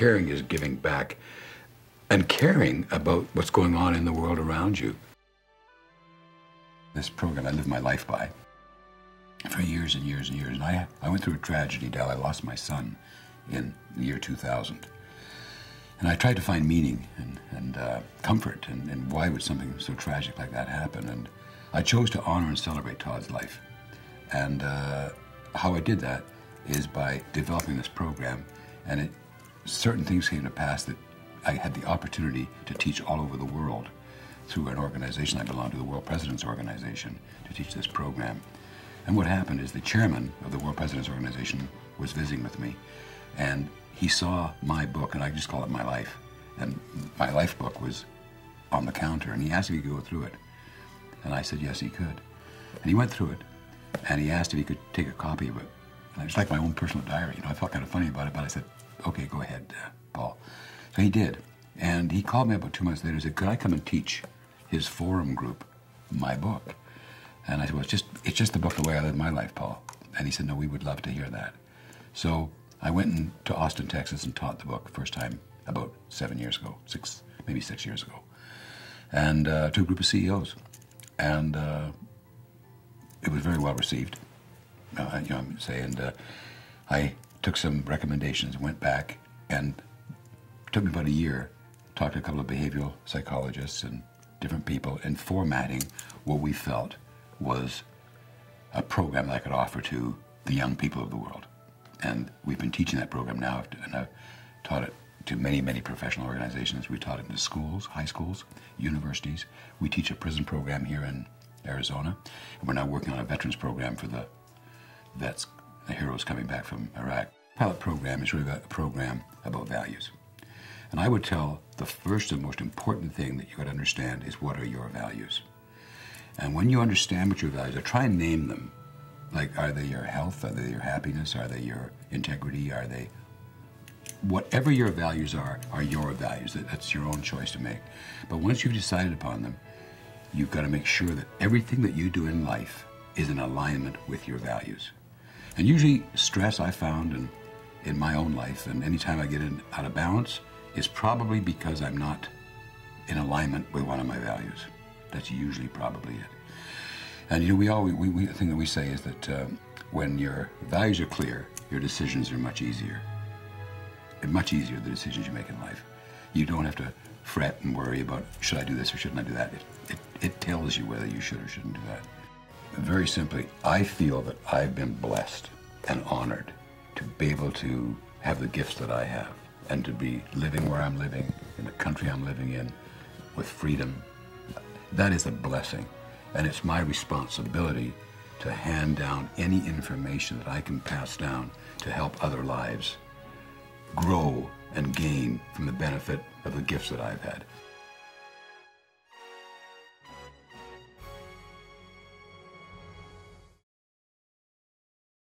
caring is giving back and caring about what's going on in the world around you. This program I lived my life by for years and years and years. And I went through a tragedy, Dal. I lost my son in the year 2000. And I tried to find meaning and comfort and why would something so tragic like that happen. And I chose to honor and celebrate Todd's life. And how I did that is by developing this program. And certain things came to pass that I had the opportunity to teach all over the world through an organization. I belong to the World Presidents Organization to teach this program. And what happened is the chairman of the World Presidents Organization was visiting with me, and he saw my book, and I just call it My Life. And my life book was on the counter, and he asked if he could go through it. And I said yes, he could. And he went through it, and he asked if he could take a copy of it. And it was like my own personal diary. You know, I felt kind of funny about it, but I said, okay, go ahead, Paul. So he did. And he called me about 2 months later and said, could I come and teach his forum group my book? And I said, well, it's just the book the way I live my life, Paul. And he said, no, we would love to hear that. So I went to Austin, Texas and taught the book first time about 7 years ago, maybe 6 years ago, and to a group of CEOs. And it was very well received, I took some recommendations, went back, and it took me about a year, talked to a couple of behavioral psychologists and different people, and formatting what we felt was a program that I could offer to the young people of the world. And we've been teaching that program now, and I've taught it to many, many professional organizations. We taught it in schools, high schools, universities. We teach a prison program here in Arizona, and we're now working on a veterans program for the vets, the heroes coming back from Iraq. The pilot program is really a program about values. And I would tell the first and most important thing that you got to understand is what are your values. And when you understand what your values are, try and name them. Like, are they your health? Are they your happiness? Are they your integrity? Are they... Whatever your values are your values. That's your own choice to make. But once you've decided upon them, you've got to make sure that everything that you do in life is in alignment with your values. And usually stress, I found in my own life, and anytime I get out of balance, is probably because I'm not in alignment with one of my values. That's usually probably it. And you know, the thing that we say is that when your values are clear, your decisions are much easier. And much easier, the decisions you make in life. You don't have to fret and worry about, should I do this or shouldn't I do that? It tells you whether you should or shouldn't do that. Very simply, I feel that I've been blessed and honored to be able to have the gifts that I have and to be living where I'm living, in the country I'm living in, with freedom. That is a blessing, and it's my responsibility to hand down any information that I can pass down to help other lives grow and gain from the benefit of the gifts that I've had.